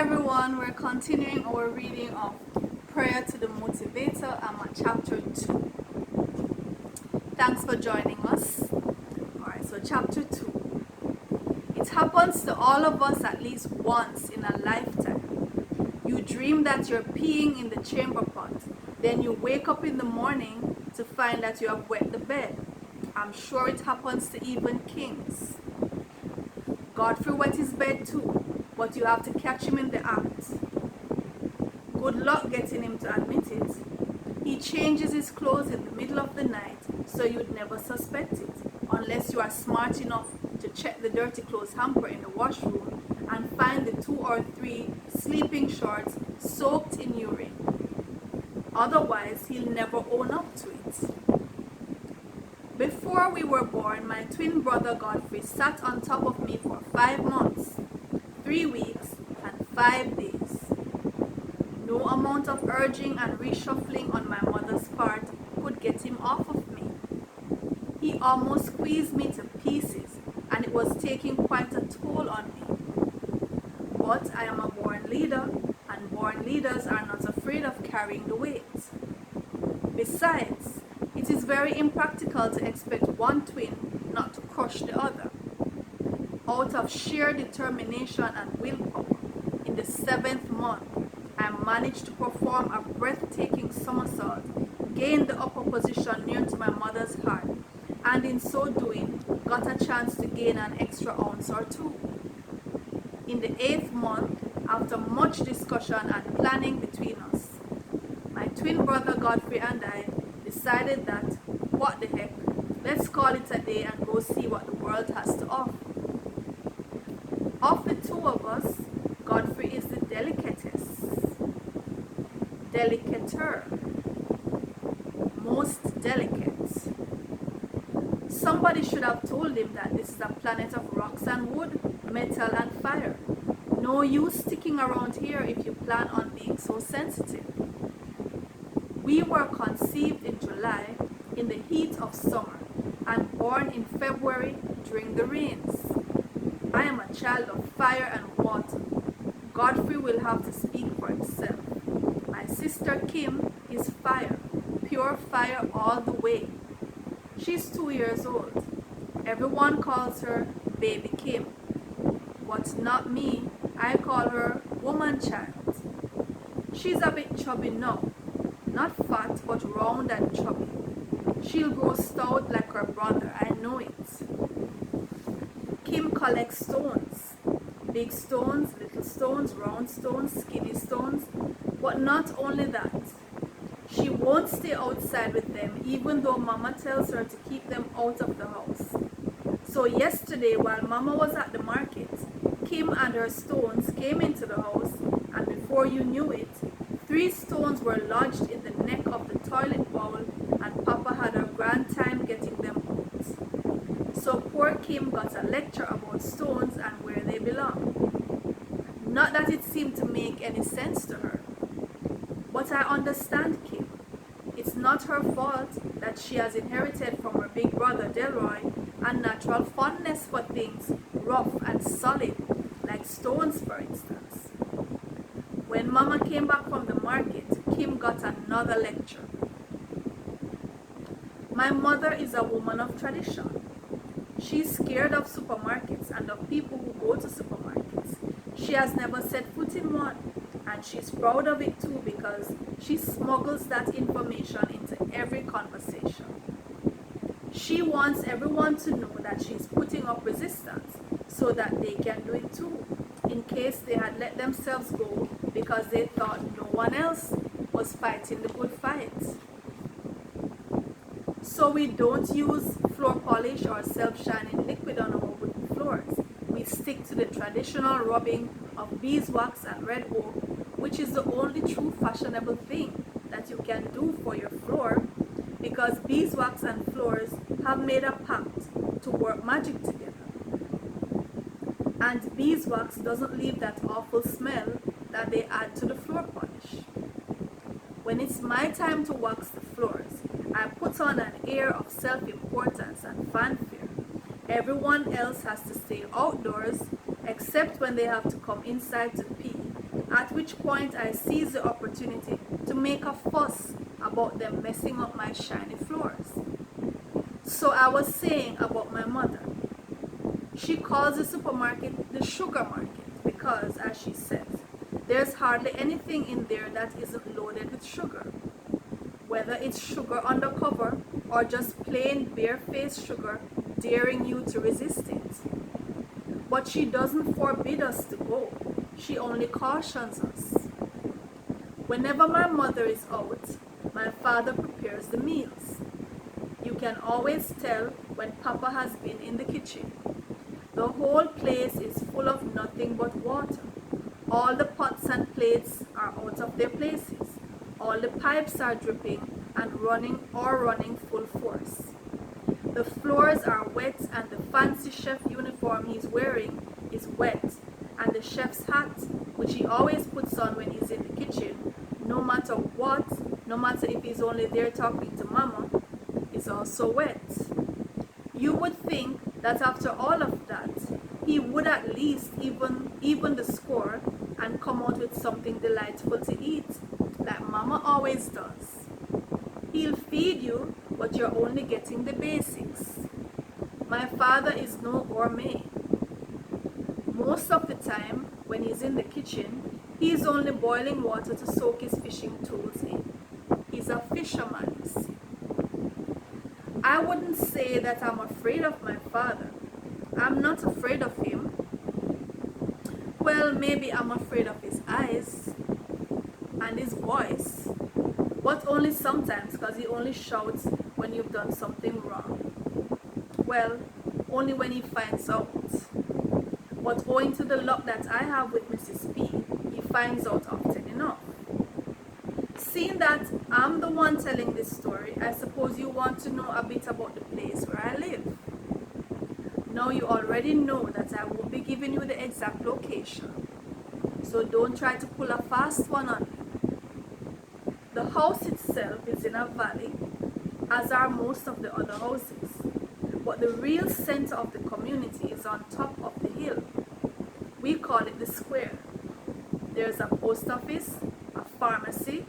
everyone, we're continuing our reading of Prayer to the Motivator. I'm at chapter 2. Thanks for joining us. Alright, so chapter 2. It happens to all of us at least once in a lifetime. You dream that you're peeing in the chamber pot. Then you wake up in the morning to find that you have wet the bed. I'm sure it happens to even kings. Godfrey wet his bed too, but you have to catch him in the act. Good luck getting him to admit it. He changes his clothes in the middle of the night, so you'd never suspect it, unless you are smart enough to check the dirty clothes hamper in the washroom and find the 2 or 3 sleeping shorts soaked in urine. Otherwise, he'll never own up to it. Before we were born, my twin brother Godfrey sat on top of me for 5 months, 3 weeks, and 5 days. No amount of urging and reshuffling on my mother's part could get him off of me. He almost squeezed me to pieces, and it was taking quite a toll on me. But I am a born leader, and born leaders are not afraid of carrying the weight. Besides, it is very impractical to expect one twin not to crush the other. Out of sheer determination and willpower, in the 7th month, I managed to perform a breathtaking somersault, gained the upper position near to my mother's heart, and in so doing, got a chance to gain an extra ounce or 2. In the 8th month, after much discussion and planning between us, my twin brother Godfrey and I decided that, what the heck, let's call it a day and go see what the world has to offer. Of the 2 of us, Godfrey is the delicater, most delicate. Somebody should have told him that this is a planet of rocks and wood, metal and fire. No use sticking around here if you plan on being so sensitive. We were conceived in July in the heat of summer and born in February during the rains. I am a child of fire and water. Godfrey will have to speak for himself. My sister Kim is fire, pure fire all the way. She's 2 years old. Everyone calls her Baby Kim, but not me. I call her Woman Child. She's a bit chubby now. Not fat, but round and chubby. She'll grow stout like her brother, I know it. Kim collects stones. Big stones, little stones, round stones, skinny stones. But not only that. She won't stay outside with them, even though Mama tells her to keep them out of the house. So yesterday, while Mama was at the market, Kim and her stones came into the house, and before you knew it, 3 stones were lodged in the neck of the toilet bowl, and Papa had a grand time getting them out. So poor Kim got a lecture about stones and where they belong. Not that it seemed to make any sense to her. But I understand Kim. It's not her fault that she has inherited from her big brother Delroy a natural fondness for things rough and solid, like stones for instance. When Mama came back from the market, Kim got another lecture. My mother is a woman of tradition. She's scared of supermarkets and of people who go to supermarkets. She has never set foot in one, and she's proud of it too because she smuggles that information into every conversation. She wants everyone to know that she's putting up resistance so that they can do it too, in case they had let themselves go because they thought no one else was fighting the good fight. So we don't use floor polish or self-shining liquid on our wooden floors. We stick to the traditional rubbing of beeswax and red oak, which is the only true fashionable thing that you can do for your floor, because beeswax and floors have made a pact to work magic together. And beeswax doesn't leave that awful smell that they add to the floor polish. When it's my time to wax the floors, I put on an air of self-importance and fanfare. Everyone else has to stay outdoors, except when they have to come inside to pee, at which point I seized the opportunity to make a fuss about them messing up my shiny floors. So I was saying about my mother. She calls the supermarket the sugar market because, as she says, there's hardly anything in there that isn't loaded with sugar. Whether it's sugar undercover or just plain barefaced sugar daring you to resist it. But she doesn't forbid us to go. She only cautions us. Whenever my mother is out, my father prepares the meals. You can always tell when Papa has been in the kitchen. The whole place is full of nothing but water. All the pots and plates are out of their places. All the pipes are dripping and running full force. The floors are wet and the fancy chef uniform he's wearing is wet, and the chef's hat, which he always puts on when he's in the kitchen, no matter what, no matter if he's only there talking to Mama, is also wet. You would think that after all of that, he would at least even the score and come out with something delightful to eat, like Mama always does. He'll feed you, but you're only getting the basics. My father is no gourmet. Most of the time, when he's in the kitchen, he's only boiling water to soak his fishing tools in. He's a fisherman, you see. I wouldn't say that I'm afraid of my father. I'm not afraid of him. Well, maybe I'm afraid of his eyes and his voice, but only sometimes, because he only shouts when you've done something wrong. Well, only when he finds out. But owing to the luck that I have with Mrs. P, he finds out often enough. Seeing that I'm the one telling this story, I suppose you want to know a bit about the place where I live. Now you already know that I won't be giving you the exact location, so don't try to pull a fast one on me. The house itself is in a valley, as are most of the other houses, but the real center of the community is on top of the hill. We call it the square. There's a post office, a pharmacy,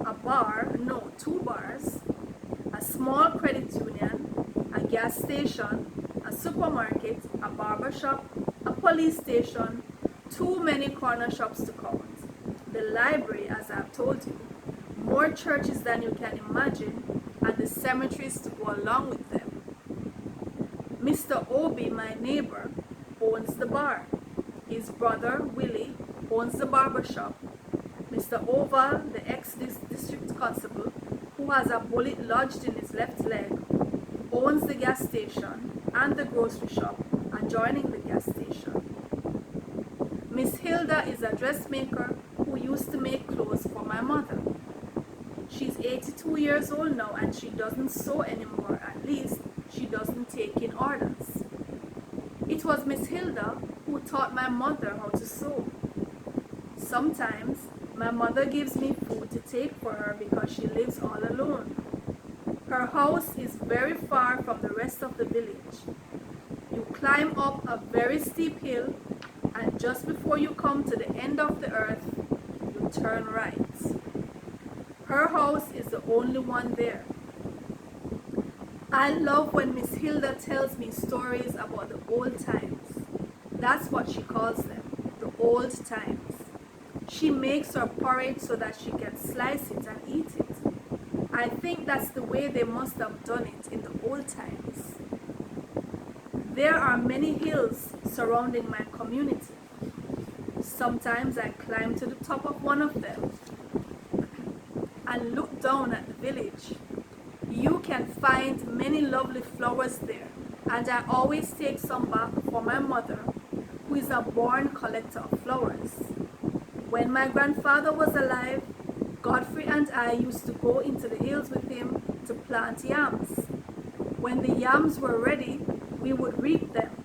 a bar, no, 2 bars, a small credit union, a gas station, a supermarket, a barber shop, a police station, too many corner shops to count, the library, as I've told you, more churches than you can imagine, and the cemeteries to go along with them. Mr. Obi, my neighbor, owns the bar. His brother, Willie, owns the barber shop. Mr. Oval, the ex-district constable, who has a bullet lodged in his left leg, owns the gas station and the grocery shop adjoining the gas station. Miss Hilda is a dressmaker who used to make clothes for my mother. She's 82 years old now and she doesn't sew anymore, at least she doesn't take in orders. It was Miss Hilda who taught my mother how to sew. Sometimes my mother gives me food to take for her because she lives all alone. Her house is very far from the rest of the village. You climb up a very steep hill, and just before you come to the end of the earth, you turn right. Her house is the only one there. I love when Miss Hilda tells me stories about the old times. That's what she calls them, the old times. She makes her porridge so that she can slice it and eat it. I think that's the way they must have done it in the old times. There are many hills surrounding my community. Sometimes I climb to the top of one of them and look down at the village. You can find many lovely flowers there, and I always take some back for my mother, who is a born collector of flowers. When my grandfather was alive, Godfrey and I used to go into the hills with him to plant yams. When the yams were ready, we would reap them.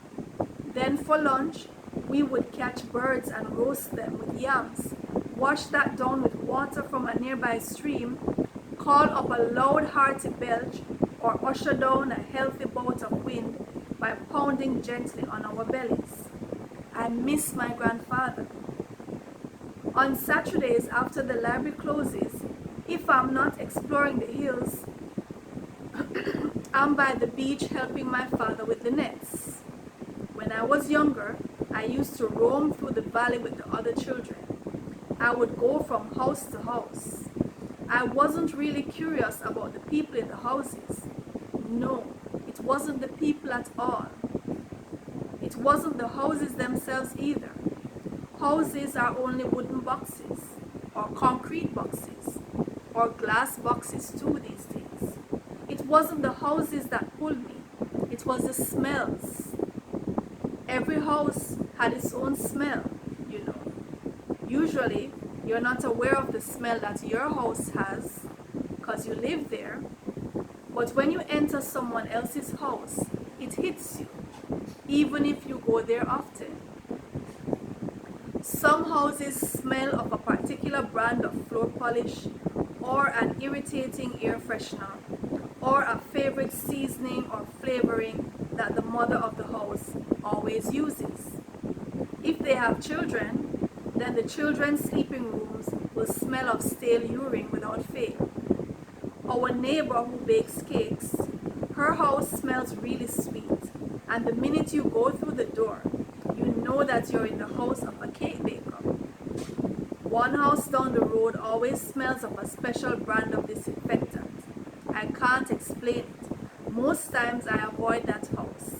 Then for lunch, we would catch birds and roast them with yams, wash that down with water from a nearby stream, call up a loud hearty belch, or usher down a healthy bout of wind by pounding gently on our bellies. I miss my grandfather. On Saturdays after the library closes, if I'm not exploring the hills, I'm by the beach helping my father with the nets. When I was younger, I used to roam through the valley with the other children. I would go from house to house. I wasn't really curious about the people in the houses. No, it wasn't the people at all. It wasn't the houses themselves either. Houses are only wooden boxes, or concrete boxes, or glass boxes too these days. It wasn't the houses that pulled me, it was the smells. Every house had its own smell, you know. Usually, you're not aware of the smell that your house has because you live there, but when you enter someone else's house, it hits you, even if you go there often. Some houses smell of a particular brand of floor polish, or an irritating air freshener, or a favorite seasoning or flavoring that the mother of the house always uses. If they have children, then the children's sleeping rooms will smell of stale urine without fail. Our neighbor who bakes cakes, her house smells really sweet, and the minute you go through the door, you know that you're in the house of a cake baker. One house down the road always smells of a special brand of disinfectant. I can't explain it. Most times I avoid that house.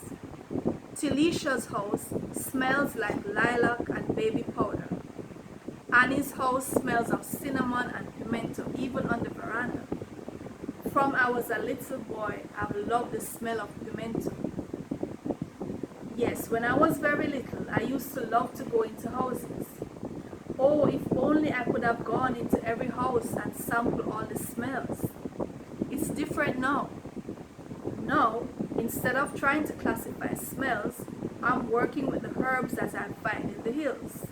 Tilicia's house smells like lilac and baby powder. Annie's house smells of cinnamon and pimento even on the veranda. From I was a little boy, I've loved the smell of pimento. Yes, when I was very little, I used to love to go into houses. Oh, if only I could have gone into every house and sampled all the smells. It's different now. Now, instead of trying to classify smells, I'm working with the herbs that I find in the hills.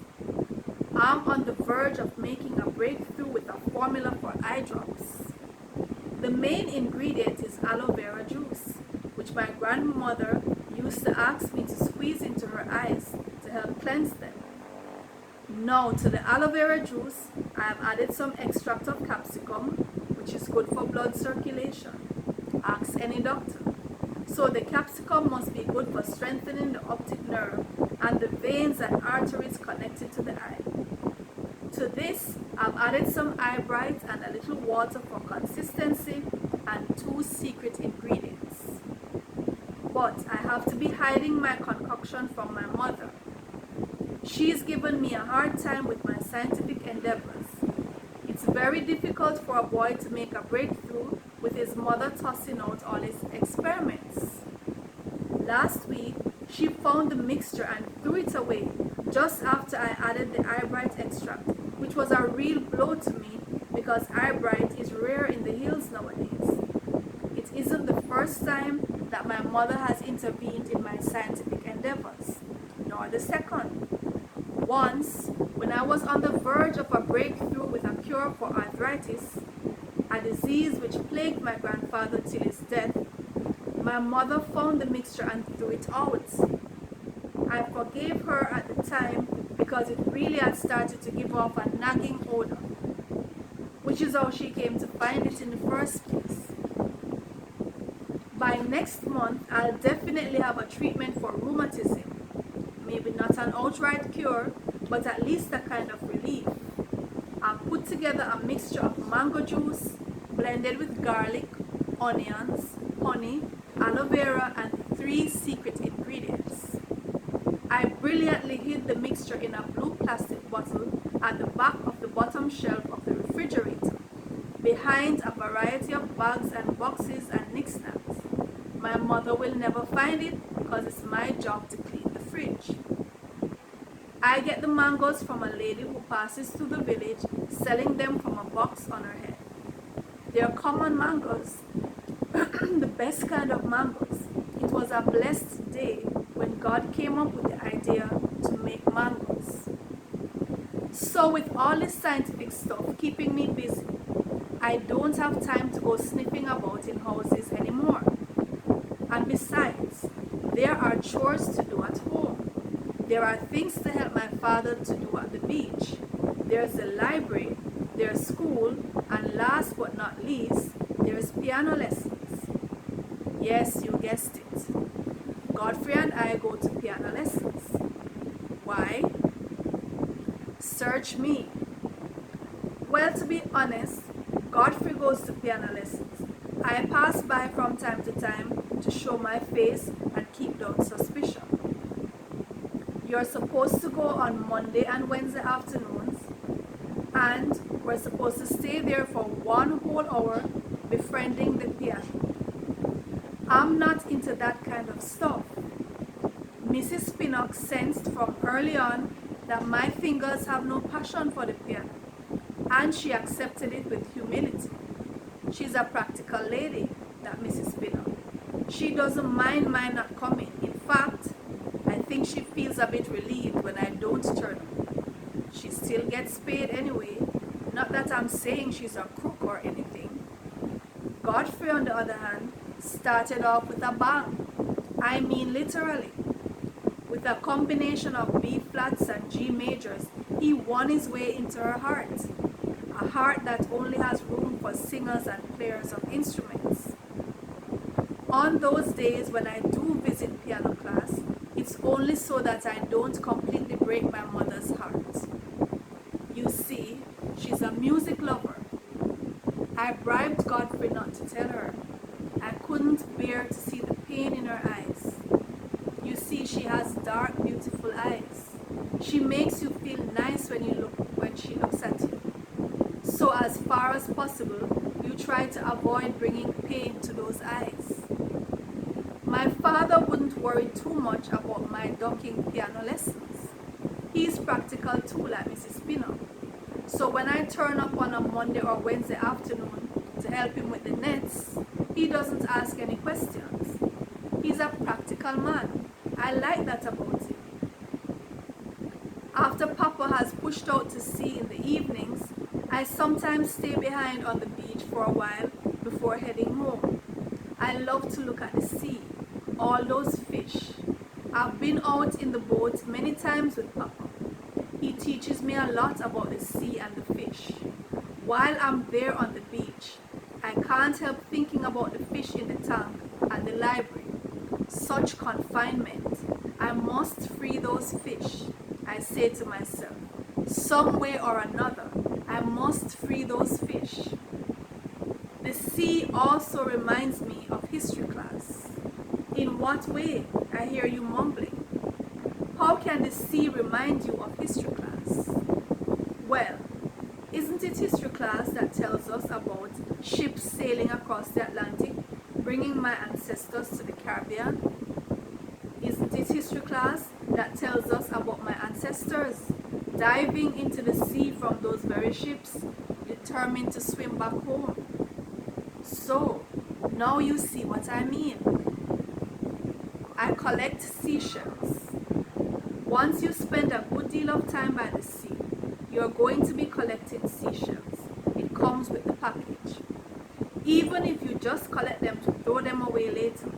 I'm on the verge of making a breakthrough with a formula for eye drops. The main ingredient is aloe vera juice, which my grandmother used to ask me to squeeze into her eyes to help cleanse them. Now to the aloe vera juice, I have added some extract of capsicum, which is good for blood circulation. Ask any doctor. So the capsicum must be good for strengthening the optic nerve and the veins and arteries connected to the eye. To this, I've added some eye bright and a little water for consistency and 2 secret ingredients. But I have to be hiding my concoction from my mother. She's given me a hard time with my scientific endeavors. It's very difficult for a boy to make a breakthrough with his mother tossing out all his experiments. Last week, she found the mixture and threw it away just after I added the eye bright extract, which was a real blow to me because eye bright is rare in the hills nowadays. It isn't the first time that my mother has intervened in my scientific endeavors, nor the second. Once, when I was on the verge of a breakthrough with a cure for arthritis, a disease which plagued my grandfather till his death, my mother found the mixture and threw it out. I forgave her at the time because it really had started to give off a nagging odor, which is how she came to find it in the first place. By next month, I'll definitely have a treatment for rheumatism. Maybe not an outright cure, but at least a kind of relief. I've put together a mixture of mango juice blended with garlic, onions, honey, aloe vera, and 3 secret ingredients. I brilliantly hid the mixture in a blue plastic bottle at the back of the bottom shelf of the refrigerator, behind a variety of bags and boxes and knickknacks. My mother will never find it because it's my job to clean the fridge. I get the mangoes from a lady who passes through the village selling them from a box on her head. They are common mangoes, the best kind of mangoes. It was a blessed day when God came up with the idea to make mangoes. So with all this scientific stuff keeping me busy, I don't have time to go sniffing about in houses anymore. And besides, there are chores to do at home. There are things to help my father to do at the beach. There's the library, there's school, and last but not least, there's piano lessons. Yes, you guessed it. Godfrey and I go to piano lessons. Why? Search me. Well, to be honest, Godfrey goes to piano lessons. I pass by from time to time to show my face and keep down suspicion. You're supposed to go on Monday and Wednesday afternoons, and we're supposed to stay there for 1 whole hour befriending the piano. I'm not into that kind of stuff. Mrs. Pinnock sensed from early on that my fingers have no passion for the piano, and she accepted it with humility. She's a practical lady, that Mrs. Pinnock. She doesn't mind my not coming. In fact, I think she feels a bit relieved when I don't turn up. She still gets paid anyway. Not that I'm saying she's a crook or anything. Godfrey, on the other hand, started off with a bang. I mean literally. With a combination of B flats and G majors, he won his way into her heart. A heart that only has room for singers and players of instruments. On those days when I do visit piano class, it's only so that I don't completely break my mother's heart. You see, she's a music lover. I bribed Godfrey not to tell her. I couldn't bear to see the pain in her eyes. You see, she has dark, beautiful eyes. She makes you feel nice when she looks at you. So as far as possible, you try to avoid bringing pain to those eyes. My father wouldn't worry too much about my ducking piano lessons. He's practical too, like Mrs. Pinnock. So when I turn up on a Monday or Wednesday afternoon to help him with the nets, he doesn't ask any questions. He's a practical man. I like that about him. After Papa has pushed out to sea in the evenings, I sometimes stay behind on the beach for a while before heading home. I love to look at the sea, all those fish. I've been out in the boat many times with Papa. He teaches me a lot about the sea and the fish. While I'm there on the beach, I can't help thinking about the fish in the tank and the library. Such confinement. I must free those fish, I say to myself. Some way or another, I must free those fish. The sea also reminds me of history class. In what way? I hear you mumbling. How can the sea remind you of history class? Well, isn't it history class that tells us about ships sailing across the Atlantic, bringing my ancestors to the Caribbean? Isn't it history class that tells us about my ancestors diving into the sea from those very ships, determined to swim back home? So, now you see what I mean. I collect seashells. Once you spend a good deal of time by the sea, you're going to be collecting seashells. It comes with the package. Even if you just collect them to throw them away later.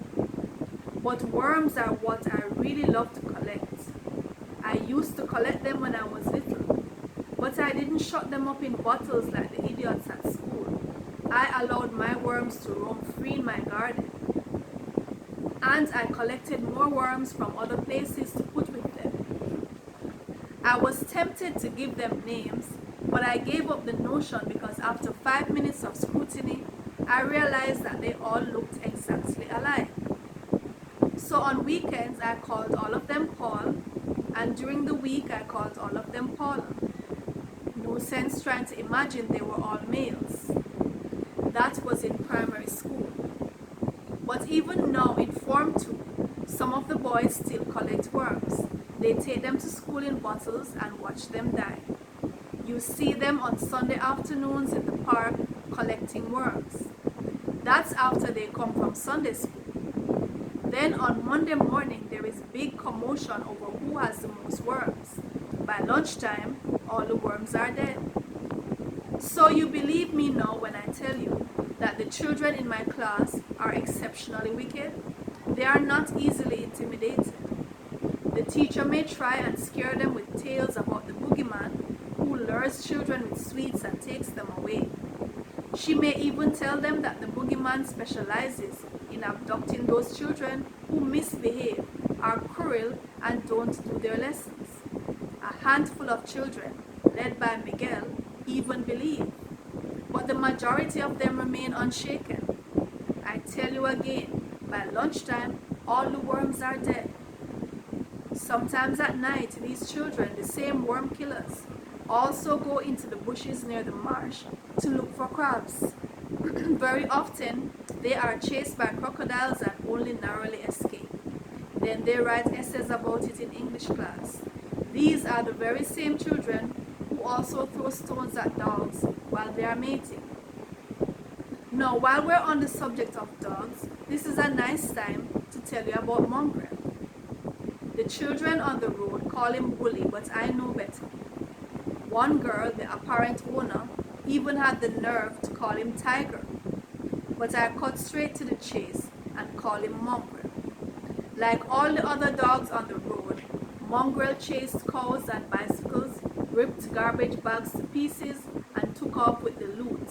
But worms are what I really love to collect. I used to collect them when I was little, but I didn't shut them up in bottles like the idiots at school. I allowed my worms to roam free in my garden. And I collected more worms from other places to put with them. I was tempted to give them names, but I gave up the notion because after 5 minutes of scrutiny, I realized that they all looked exactly alike. So on weekends, I called all of them Paul, and during the week, I called all of them Paula. No sense trying to imagine they were all males. That was in primary school. But even now in Form 2, some of the boys still collect worms. They take them to school in bottles and watch them die. You see them on Sunday afternoons in the park collecting worms. That's after they come from Sunday school. Then on Monday morning, there is big commotion over who has the most worms. By lunchtime, all the worms are dead. So you believe me now when I tell you that the children in my class are exceptionally wicked? They are not easily intimidated. The teacher may try and scare them with tales about the boogeyman who lures children with sweets and takes them away. She may even tell them that the boogeyman specializes in abducting those children who misbehave, are cruel, and don't do their lessons. A handful of children, led by Miguel, even believe, but the majority of them remain unshaken. I tell you again, by lunchtime, all the worms are dead. Sometimes at night, these children, the same worm killers, also go into the bushes near the marsh to look for crabs. Very often, they are chased by crocodiles and only narrowly escape. Then they write essays about it in English class. These are the very same children who also throw stones at dogs while they are mating. Now, while we're on the subject of dogs, this is a nice time to tell you about Mongrel. The children on the road call him Bully, but I know better. One girl, the apparent owner, even had the nerve to call him Tiger. But I cut straight to the chase and call him Mongrel. Like all the other dogs on the road, Mongrel chased cows and bicycles, ripped garbage bags to pieces, and took off with the loot,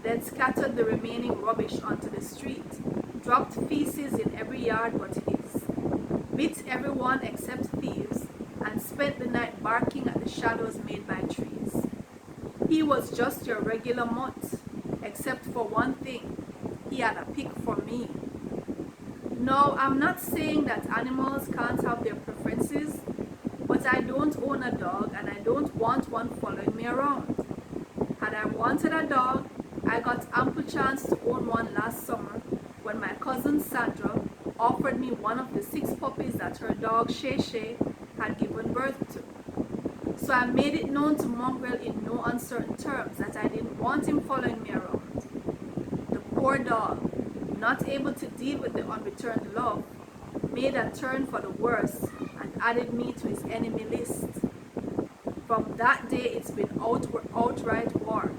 then scattered the remaining rubbish onto the street, dropped feces in every yard but his, bit everyone except thieves, and spent the night barking at the shadows made by trees. He was just your regular mutt, except for one thing, he had a pick for me. No, I'm not saying that animals can't have their preferences, but I don't own a dog and I don't want one following me around. Had I wanted a dog, I got ample chance to own one last summer when my cousin Sandra offered me one of the 6 puppies that her dog Shay Shay had given birth to. So I made it known to Mongrel in no uncertain terms that I didn't want him following me around. The poor dog, not able to deal with the unreturned love, made a turn for the worse and added me to his enemy list. From that day it's been outright war.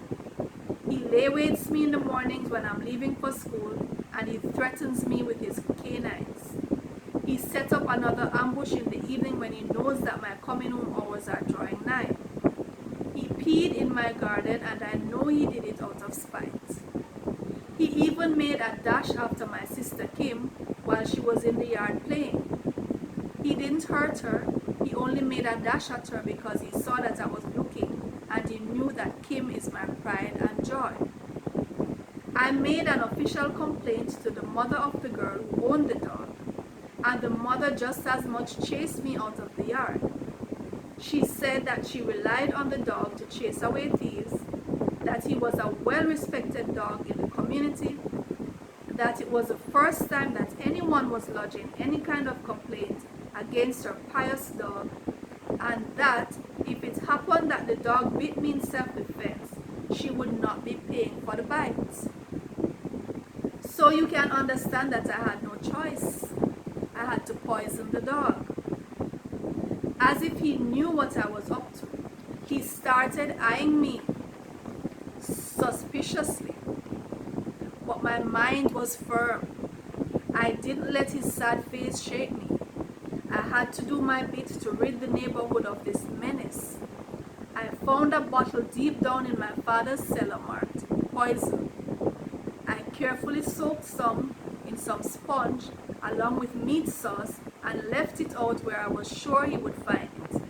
He lay-waits me in the mornings when I'm leaving for school and he threatens me with his canines. He set up another ambush in the evening when he knows that my coming home hours are drawing nigh. He peed in my garden and I know he did it out of spite. He even made a dash after my sister Kim while she was in the yard playing. He didn't hurt her, he only made a dash at her because he saw that I was looking and he knew that Kim is my pride and joy. I made an official complaint to the mother of the girl who owned the dog, and the mother just as much chased me out of the yard. She said that she relied on the dog to chase away thieves, that he was a well-respected dog in the community, that it was the first time that anyone was lodging any kind of complaint against her pious dog, and that if it happened that the dog bit me in self-defense, she would not be paying for the bites. So you can understand that I had no choice. I had to poison the dog. As if he knew what I was up to, he started eyeing me suspiciously. But my mind was firm. I didn't let his sad face shake me. I had to do my bit to rid the neighborhood of this menace. I found a bottle deep down in my father's cellar marked poison. I carefully soaked some in some sponge along with meat sauce and left it out where I was sure he would find it.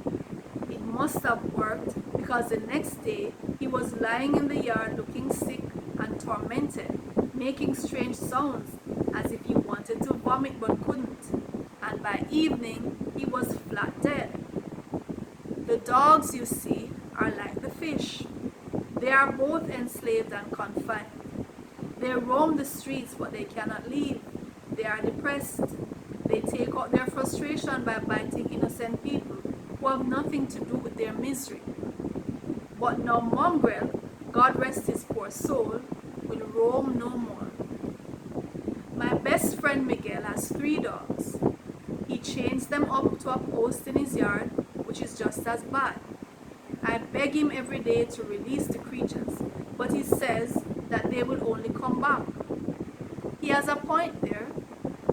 It must have worked because the next day he was lying in the yard looking sick and tormented, making strange sounds as if he wanted to vomit but couldn't, and by evening he was flat dead. The dogs, you see, are like the fish. They are both enslaved and confined. They roam the streets but they cannot leave. They are depressed. They take out their frustration by biting innocent people who have nothing to do with their misery. But now Mongrel, God rest his poor soul, will roam no more. My best friend Miguel has 3 dogs. He chains them up to a post in his yard, which is just as bad. I beg him every day to release the creatures, but he says that they will only come back. He has a point there.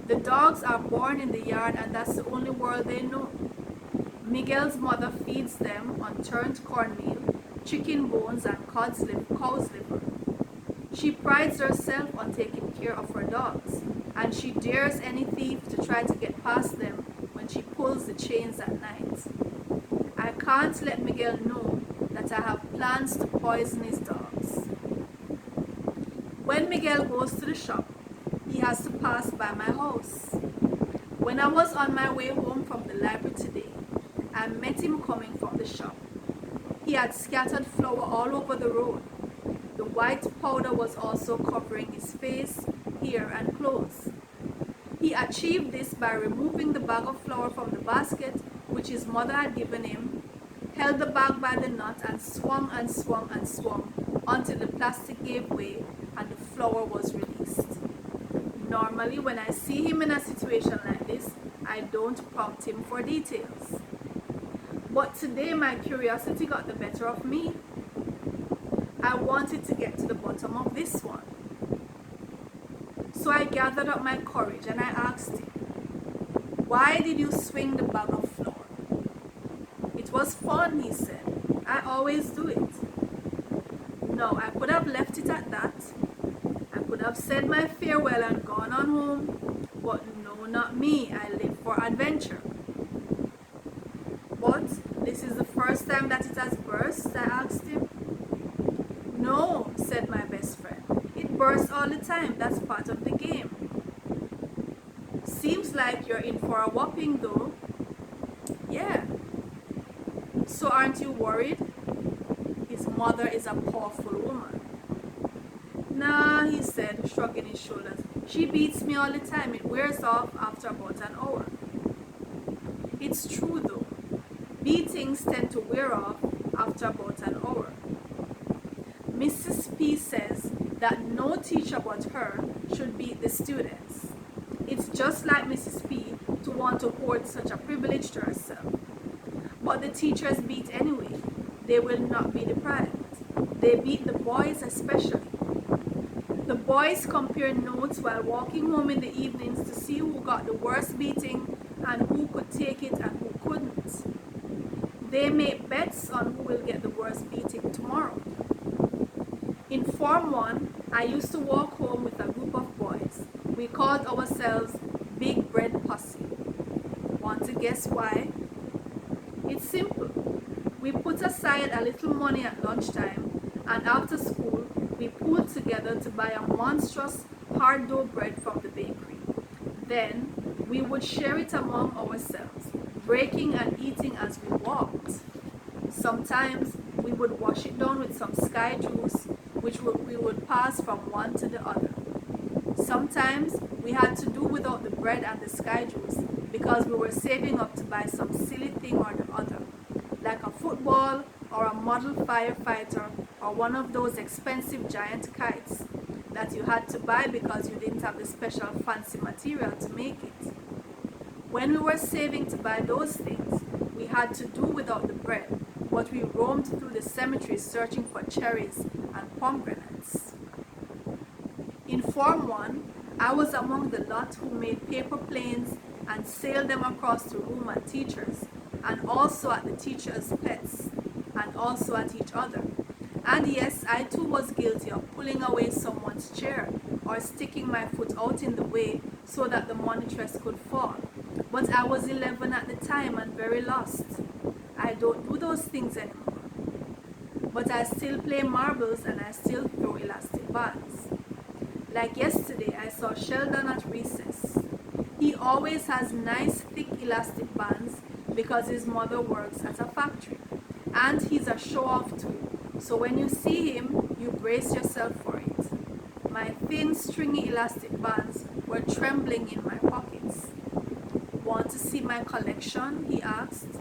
The dogs are born in the yard and that's the only world they know. Miguel's mother feeds them unturned cornmeal, chicken bones, and cow's liver. She prides herself on taking care of her dogs, and she dares any thief to try to get past them when she pulls the chains at night. I can't let Miguel know that I have plans to poison his dogs. When Miguel goes to the shop, he has to pass by my house. When I was on my way home from the library today, I met him coming from the shop. He had scattered flour all over the road. The white powder was also covering his face, hair, and clothes. He achieved this by removing the bag of flour from the basket which his mother had given him, held the bag by the knot, and swung and swung and swung until the plastic gave way and the flour was released. Normally, when I see him in a situation like this, I don't prompt him for details. But today my curiosity got the better of me. I wanted to get to the bottom of this one. So I gathered up my courage and I asked him, "Why did you swing the bag of flour?" "It was fun," he said. "I always do it." No, I could have left it at that. I could have said my farewell and gone on home. But no, not me. I live for adventure. "But this is the first time that it has burst?" I asked him. "No," said my best friend. "It bursts all the time. That's part of the game." "Seems like you're in for a whopping though." "Yeah." "So aren't you worried?" His mother is a powerful woman. "Nah," he said, shrugging his shoulders. "She beats me all the time. It wears off after about an hour." It's true though. Beatings tend to wear off after about an hour. Mrs. P says that no teacher but her should beat the students. It's just like Mrs. P to want to hoard such a privilege to herself. But the teachers beat anyway. They will not be deprived. They beat the boys especially. The boys compare notes while walking home in the evenings to see who got the worst beating and who could take it and who couldn't. They make bets on who will get the worst beating tomorrow. In Form 1, I used to walk home with a group of boys. We called ourselves Big Bread Posse. Want to guess why? It's simple. We put aside a little money at lunchtime, and after school, we pooled together to buy a monstrous hard dough bread from the bakery. Then, we would share it among ourselves, breaking and eating as we walked. Sometimes, we would wash it down with some sky juice, which we would pass from one to the other. Sometimes, we had to do without the bread and the sky juice because we were saving up to buy some silly thing or the other, like a football or a model firefighter or one of those expensive giant kites that you had to buy because you didn't have the special fancy material to make it. When we were saving to buy those things, we had to do without the bread, but we roamed through the cemetery searching for cherries and pomegranates. In Form 1, I was among the lot who made paper planes and sailed them across the room at teachers, and also at the teachers' pets, and also at each other. And yes, I too was guilty of pulling away someone's chair or sticking my foot out in the way so that the monitress could fall. But I was 11 at the time and very lost. I don't do those things anymore. But I still play marbles and I still throw elastic bands. Like yesterday, I saw Sheldon at recess. He always has nice thick elastic bands because his mother works at a factory. And he's a show-off too. So when you see him, you brace yourself for it. My thin, stringy elastic bands were trembling in my pockets. "Want to see my collection?" he asked.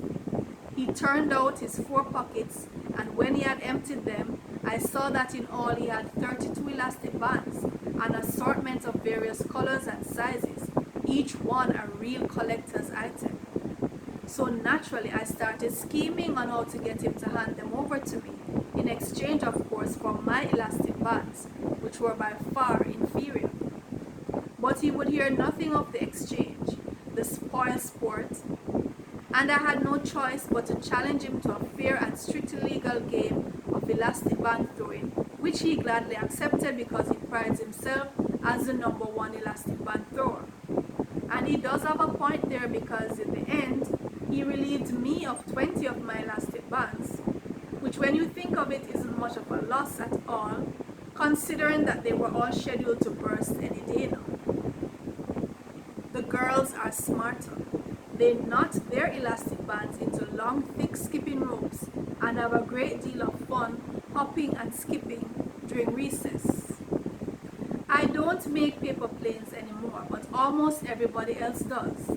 He turned out his 4 pockets, and when he had emptied them, I saw that in all he had 32 elastic bands, an assortment of various colors and sizes, each one a real collector's item. So naturally, I started scheming on how to get him to hand them over to me, in exchange, of course, for my elastic bands, which were by far inferior. But he would hear nothing of the exchange. The spoil sport. and I had no choice but to challenge him to a fair and strictly legal game of elastic band throwing, which he gladly accepted because he prides himself as the #1 elastic band thrower. And he does have a point there, because in the end, he relieved me of 20 of my elastic bands, which when you think of it isn't much of a loss at all, considering that they were all scheduled to burst any day now. The girls are smarter. They knot their elastic bands into long, thick skipping ropes and have a great deal of fun hopping and skipping during recess. I don't make paper planes anymore, but almost everybody else does.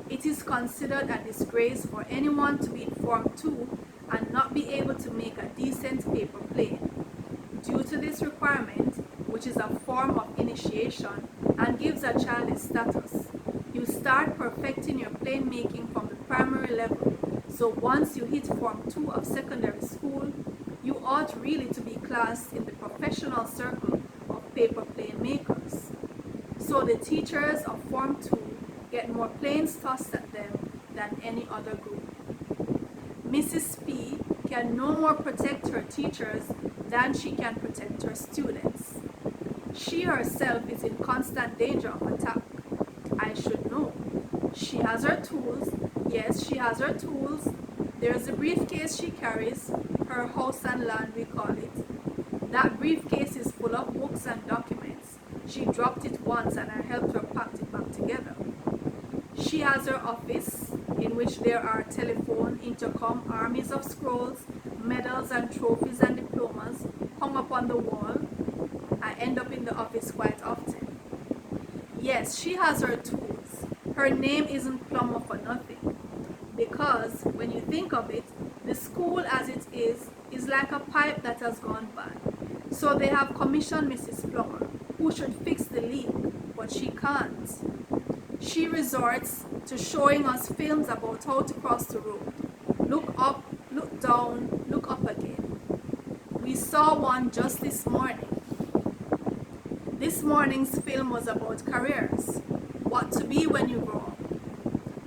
It is considered a disgrace for anyone to be in Form 2 and not be able to make a decent paper plane. Due to this requirement, which is a form of initiation and gives a child its status, you start perfecting your plane making from the primary level. So once you hit Form 2 of secondary school, you ought really to be classed in the professional circle of paper plane makers. So the teachers of Form 2 get more planes tossed at them than any other group. Mrs. P can no more protect her teachers than she can protect her students. She herself is in constant danger of attack. I should know. She has her tools. Yes, she has her tools. There's a briefcase she carries, her house and land we call it. That briefcase is full of books and documents. She dropped it once and I helped her pack it back together. She has her office, in which there are telephone, intercom, armies of scrolls, medals and trophies and diplomas hung up on the wall. I end up in the office quite often. Yes, she has her tools. Her name isn't Plumber for nothing. Because, when you think of it, the school as it is like a pipe that has gone bad. So they have commissioned Mrs. Plumber, who should fix the leak, but she can't. She resorts to showing us films about how to cross the road. Look up, look down, look up again. We saw one just this morning. This morning's film was about careers, what to be when you grow up.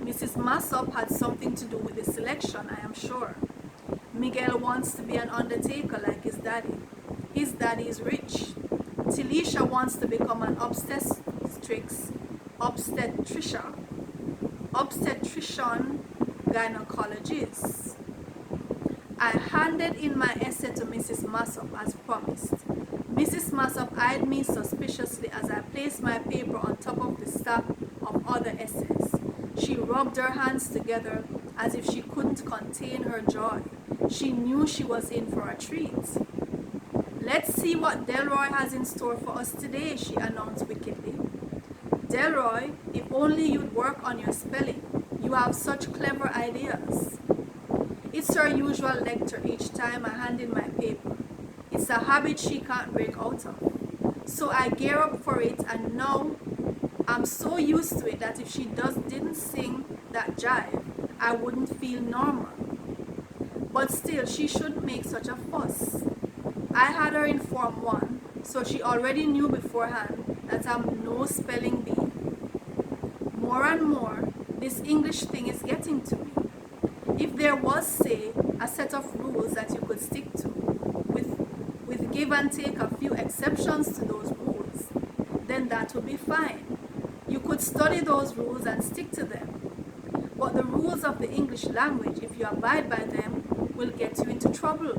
Mrs. Massop had something to do with the selection, I am sure. Miguel wants to be an undertaker like his daddy. His daddy is rich. Tilisha wants to become an obstetrician gynecologist. I handed in my essay to Mrs. Massop as promised. Mrs. Massop eyed me suspiciously as I placed my paper on top of the stack of other essays. She rubbed her hands together as if she couldn't contain her joy. She knew she was in for a treat. Let's see what Delroy has in store for us today, she announced wickedly. Delroy, if only you'd work on your spelling. You have such clever ideas. It's her usual lecture each time I hand in my paper. It's a habit she can't break out of. So I gear up for it, and now I'm so used to it that if she didn't sing that jive, I wouldn't feel normal. But still, she shouldn't make such a fuss. I had her in Form 1, so she already knew beforehand that I'm no spelling bee. More and more, this English thing is getting to me. If there was, say, a set of rules that you could stick to, with give and take a few exceptions to those rules, then that would be fine. You could study those rules and stick to them. But the rules of the English language, if you abide by them, will get you into trouble.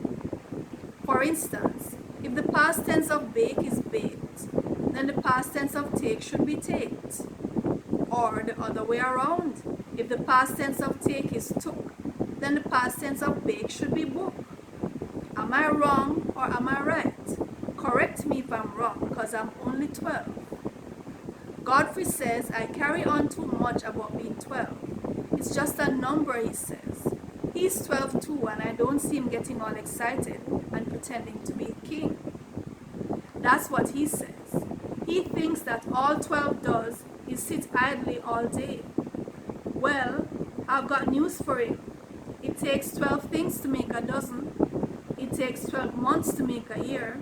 For instance, if the past tense of bake is baked, then the past tense of take should be taked. Or the other way around. If the past tense of take is took, then the past tense of bake should be book. Am I wrong or am I right? Correct me if I'm wrong, because I'm only 12. Godfrey says I carry on too much about being 12. It's just a number, he says. He's 12 too, and I don't see him getting all excited and pretending to be king. That's what he says. He thinks that all 12 does is sit idly all day. Well, I've got news for him. It takes 12 things to make a dozen. It takes 12 months to make a year.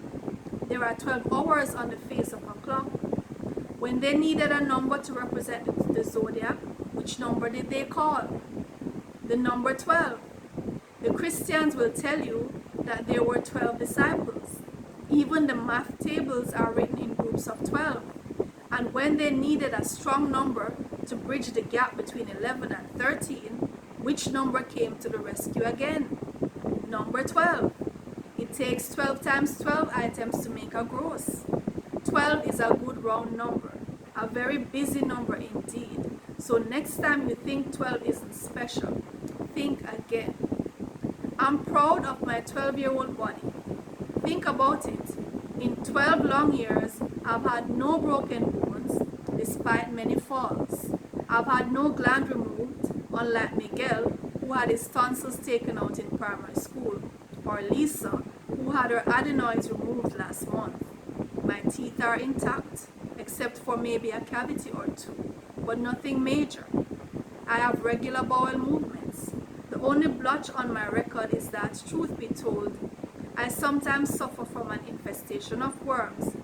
There are 12 hours on the face of a clock. When they needed a number to represent the zodiac, which number did they call? The number 12. The Christians will tell you that there were 12 disciples. Even the math tables are written in groups of 12. And when they needed a strong number to bridge the gap between 11 and 13, which number came to the rescue again? Number 12. It takes 12 times 12 items to make a gross. 12 is a good round number, a very busy number indeed. So next time you think 12 isn't special, think again. I'm proud of my 12-year-old body. Think about it. In 12 long years, I've had no broken bones, despite many falls. I've had no gland removed, unlike Miguel, who had his tonsils taken out in primary school, or Lisa, who had her adenoids removed last month. My teeth are intact, except for maybe a cavity or two, but nothing major. I have regular bowel movements. The only blotch on my record is that, truth be told, I sometimes suffer from an infestation of worms,